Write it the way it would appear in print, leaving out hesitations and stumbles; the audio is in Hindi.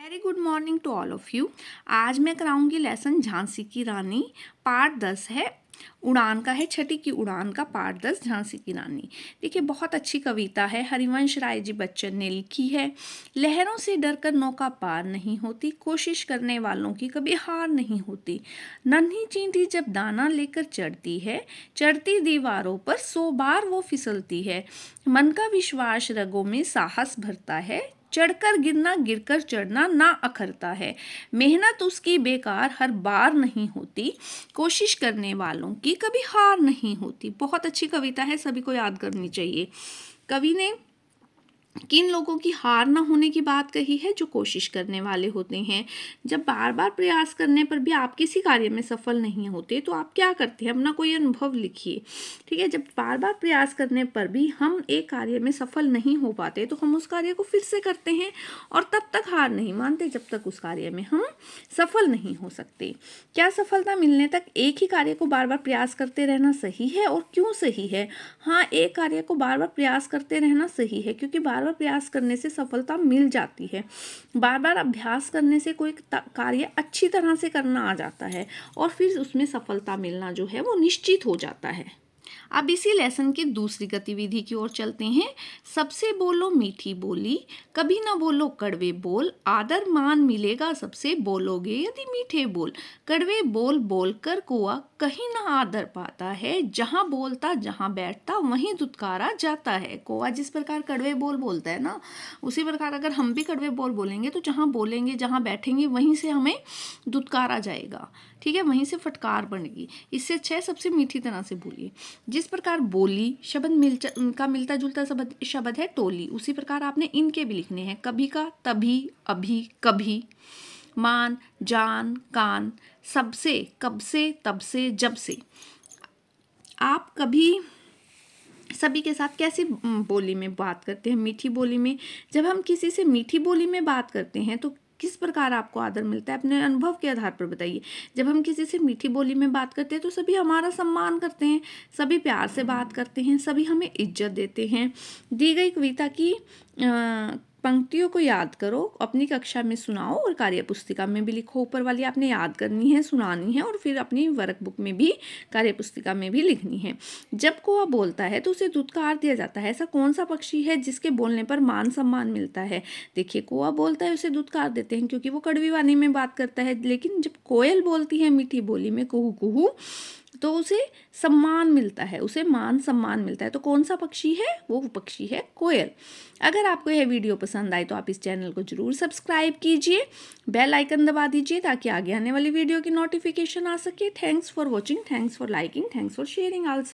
Very good morning to all of you. आज मैं कराऊंगी लेसन झांसी की रानी पार्ट 10 है। उड़ान का है, छठी की उड़ान का पार्ट 10 झांसी की रानी। देखिए बहुत अच्छी कविता है, हरिवंश राय जी बच्चन ने लिखी है। लहरों से डरकर नौका पार नहीं होती, कोशिश करने वालों की कभी हार नहीं होती। नन्ही चींटी जब दाना लेकर चढ़ती है, चढ़ती दीवारों पर 100 बार वो फिसलती है। मन का विश्वास रगों में साहस भरता है, चढ़कर गिरना गिरकर चढ़ना ना अखरता है। मेहनत उसकी बेकार हर बार नहीं होती, कोशिश करने वालों की कभी हार नहीं होती। बहुत अच्छी कविता है, सभी को याद करनी चाहिए। कवि ने किन लोगों की हार ना होने की बात कही है? जो कोशिश करने वाले होते हैं। जब बार बार प्रयास करने पर भी आप किसी कार्य में सफल नहीं होते तो आप क्या करते हैं? अपना कोई अनुभव लिखिए। ठीक है, जब बार बार प्रयास करने पर भी हम एक कार्य में सफल नहीं हो पाते तो हम उस कार्य को फिर से करते हैं और तब तक हार नहीं मानते जब तक उस कार्य में हम सफल नहीं हो सकते। क्या सफलता मिलने तक एक ही कार्य को बार बार प्रयास करते रहना सही है और क्यों सही है? हाँ, एक कार्य को बार बार प्रयास करते रहना सही है क्योंकि बार बार प्रयास करने से सफलता मिल जाती है। बार बार अभ्यास करने से कोई कार्य अच्छी तरह से करना आ जाता है और फिर उसमें सफलता मिलना जो है वो निश्चित हो जाता है। अब इसी लेसन की दूसरी गतिविधि की ओर चलते हैं। सबसे बोलो मीठी बोली, कभी ना बोलो कड़वे बोल, आदर मान मिलेगा सबसे बोलोगे यदि मीठे बोल। कड़वे बोल बोल कर कुआ कहीं ना आदर पाता है, जहाँ बोलता जहाँ बैठता वहीं दुत्कारा जाता है। कौआ जिस प्रकार कड़वे बोल बोलता है ना, उसी प्रकार अगर हम भी कड़वे बोल बोलेंगे तो जहाँ बोलेंगे जहाँ बैठेंगे वहीं से हमें दुत्कारा जाएगा। ठीक है, वहीं से फटकार बनेगी। इससे अच्छा है सबसे मीठी तरह से बोलिए। जिस प्रकार बोली शब्द का मिलता जुलता शब्द है टोली, उसी प्रकार आपने इनके भी लिखने हैं। कभी का तभी, अभी, कभी, मान, जान, कान, सबसे, कब से, तब से, जब से। आप कभी सभी के साथ कैसी बोली में बात करते हैं? मीठी बोली में। जब हम किसी से मीठी बोली में बात करते हैं तो किस प्रकार आपको आदर मिलता है? अपने अनुभव के आधार पर बताइए। जब हम किसी से मीठी बोली में बात करते हैं तो सभी हमारा सम्मान करते हैं, सभी प्यार से बात करते हैं, सभी हमें इज्जत देते हैं। दी गई कविता की पंक्तियों को याद करो, अपनी कक्षा में सुनाओ और कार्य पुस्तिका में भी लिखो। ऊपर वाली आपने याद करनी है, सुनानी है और फिर अपनी वर्कबुक में भी, कार्य पुस्तिका में भी लिखनी है। जब कौआ बोलता है तो उसे दुत्कार दिया जाता है। ऐसा कौन सा पक्षी है जिसके बोलने पर मान सम्मान मिलता है? देखिए, कौआ बोलता है उसे दुत्कार देते हैं क्योंकि वो कड़वी वाणी में बात करता है। लेकिन जब कोयल बोलती है मीठी बोली में कुहू कुहू, तो उसे सम्मान मिलता है, उसे मान सम्मान मिलता है। तो कौन सा पक्षी है? वो पक्षी है कोयल। अगर आपको यह वीडियो पसंद आए तो आप इस चैनल को जरूर सब्सक्राइब कीजिए, बेल आइकन दबा दीजिए ताकि आगे आने वाली वीडियो की नोटिफिकेशन आ सके। Thanks for watching, thanks for liking, thanks for sharing also.